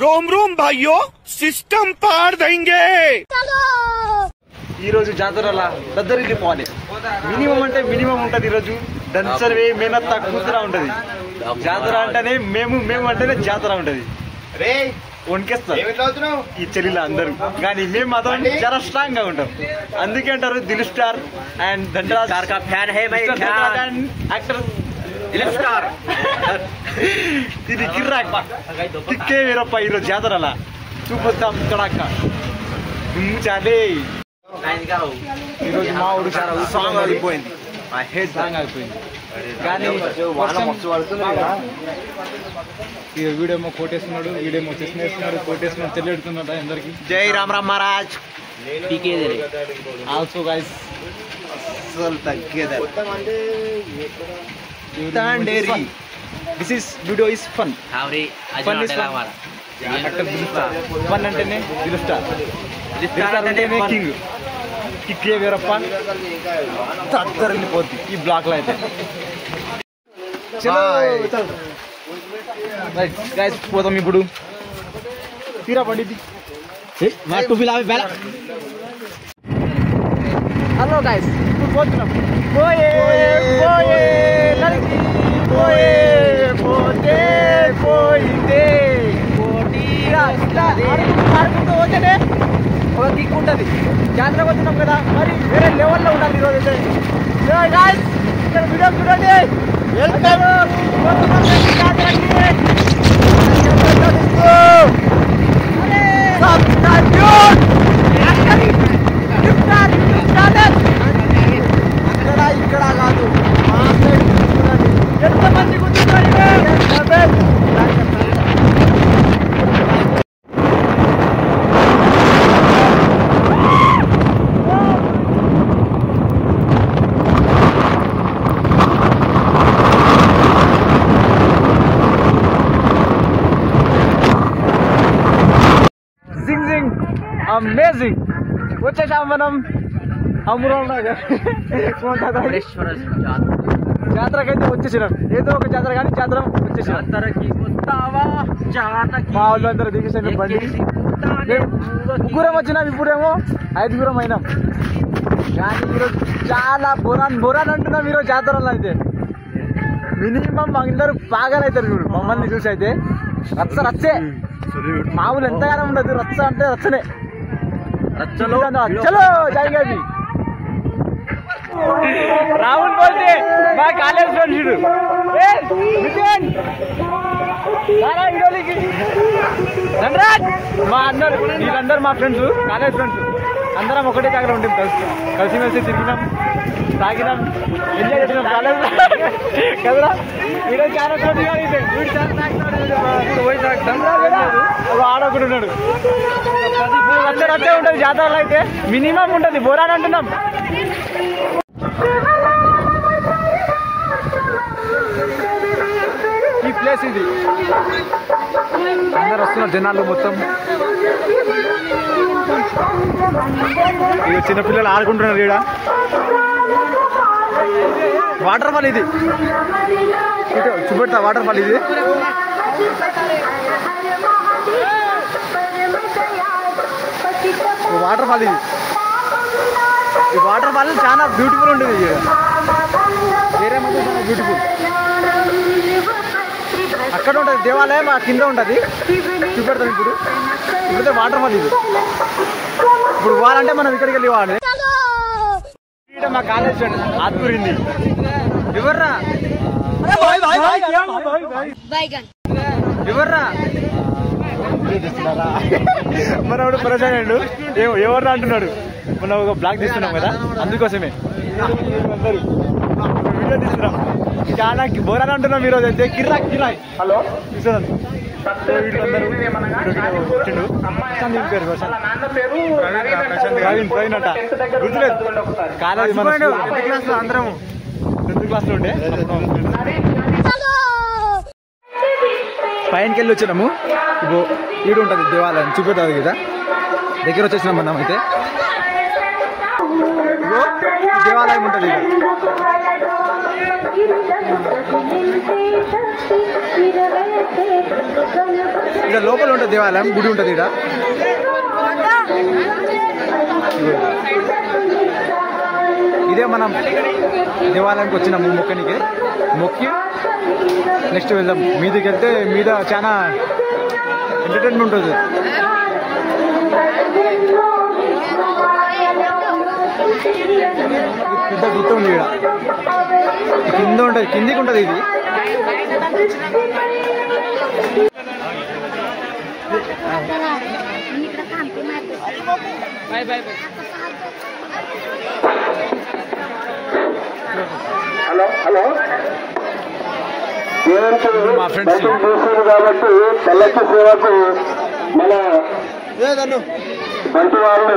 रोम रोम भाइयों सिस्टम पार देंगे। ఈ రోజు జాతరల దద్దరికి పోవాలి మినిమం అంటే మినిమం ఉంటది ఈ రోజు దంచర్వే మేనత్త కూతురా ఉంటది జాతర అంటేనే మేము అంటేనే జాతర ఉంటది రే వణికేస్తారు ఈ చెల్లిలో అందరూ కానీ మేము మాత్రం చాలా స్ట్రాంగ్ గా ఉంటాం అందుకే అంటారు Dil star and Dhanraj star కా ఫ్యాన్ హై మై ఫ్యాన్ యాక్టర్ దిల్ స్టార్ ఇది కిర్రాక్ టిక్కే వీరప్ప ఈ రోజు జాతరల చూపిస్తాం కడక్క చాలే ఈరోజు మా ఊరు చాలా ఉత్సాహంగా అయిపోయింది మా హెడ్ సాంగ్ అయిపోయింది కానీ వీడేమో కోటేస్తున్నాడు వీడేమో చేస్తున్నాడు కోటేస్తున్నాడు చెల్లెడుతున్నాడు అందరికి జై రామ్ రామ్ మహారాజ్ ఆల్సో గైస్ అసలు తగ్గేది this is video is fun fun is fun అంటేనే దిల్ స్టార్ అంటేనే కింగ్ కిక్కే వీరప్ప తద్దరిల్లిపోద్ది ఈ బ్లాక్ లో అయితే పోతాం ఇప్పుడు తీరా పండిద్ది హలో గైస్ ఇప్పుడు పోతున్నాం పోయే పోయే లడికి పోయే పోతే పోయిందే పోతేనే ఒక కిక్ ఉంటుంది జాతరకు వచ్చినాం కదా మరి వేరే లెవెల్లో ఉండాలి ఈరోజు అయితే ఇక్కడ వీడియో చూడండి వెళ్తాను అక్కడ ఇక్కడ కాదు మా సైడ్ చూడండి ఎంతమంది కూర్చున్నారు అమేజింగ్ వచ్చేసాం మనం జాతరకైతే వచ్చేసినాం ఏదో ఒక జాతర కానీ జాతర వచ్చేసినాం మా వాళ్ళు అందరూ దిగేసాం బండి ముగ్గురం వచ్చినాం ఇప్పుడేమో 5గురం అయినాం కానీ ఈరోజు చాలా బొరాన్ అంటున్నాం ఈరోజు జాతరలో అయితే మినిమం అందరూ బాగానవుతారు చూడు మమ్మల్ని చూసి అయితే రచ్చే మామూలు ఎంతగానో ఉండదు రచ్చ అంటే రచ్చనే రచ్చలో జాయిగా రాహుల్ బోల్తే మా కాలేజ్ ఫ్రెండ్స్ మా అందరు వీళ్ళందరూ మా ఫ్రెండ్స్ కాలేజ్ ఫ్రెండ్స్ అందరం ఒకటే దగ్గర ఉంటాం కలిసిమెలిసి తిరిగినాం తాగినాం ఎంజాయ్ చేసినాం కాలేజ్ కదరా ఈరోజు చాలా ఆడొకడున్నాడు అందరూ అట్టే ఉంటుంది జాతరలో అయితే మినిమం ఉంటుంది బోరాన్ అంటున్నాం ఈ ప్లేస్ ఇది అందరు వస్తున్నారు జనాలు మొత్తం ఇక చిన్నపిల్లలు ఆడుకుంటున్నారు ఈడ వాటర్ ఫాల్ ఇది చూపెడతా వాటర్ ఫాల్ ఇది వాటర్ ఫాల్ ఇది ఈ వాటర్ ఫాల్ చాలా బ్యూటిఫుల్ ఉంటుంది వేరే మాత్రం చాలా బ్యూటిఫుల్ అక్కడ ఉంటుంది దేవాలయం ఆ కింద ఉంటుంది చూపెడతాం ఇప్పుడైతే వాటర్ ఫాల్ ఇది ఇప్పుడు పోవాలంటే మనం ఇక్కడికి వెళ్ళి పోవాలి మా కాలేజ్ ఆత్మూరింది ఎవర్రా ఎవర్రా మనవాడు ప్రజాడు ఎవర్రా అంటున్నాడు మనం ఒక బ్లాగ్ తీస్తున్నాం కదా అందుకోసమే అందరూ వీడియో తీస్తున్నాం చాలా బోరాలు అంటున్నాం ఈరోజు అయితే కిరాక్ హలో చూసాను గుర్తులేదు కాలేజ్ అందరం 10th క్లాస్ లో ఉండే పైనకి వెళ్ళి వచ్చినాము ఇప్పుడు ఈడు ఉంటుంది దేవాలయం చూపెడుతుంది కదా దగ్గర వచ్చేసినాం మనం అయితే దేవాలయం ఉంటుంది ఇక్కడ లోపల ఉంటుంది దేవాలయం, గుడి ఉంటుంది ఇక్కడ. ఇదే మనం దేవాలయంకి వచ్చినాము మొక్కనికి. మొక్కి నెక్స్ట్ వెళ్దాం. మీదకి వెళ్తే మీద చాలా ఎంటర్టైన్మెంట్ ఉంటుంది. పెద్ద గుర్తు ఉంది ఇక్కడ, కింద ఉంటుంది, కిందికి ఉంటుంది ఇది. మా ఫ్రెండ్స్ కాబట్టి పల్లకి సేవకు మన బంటి వాళ్ళు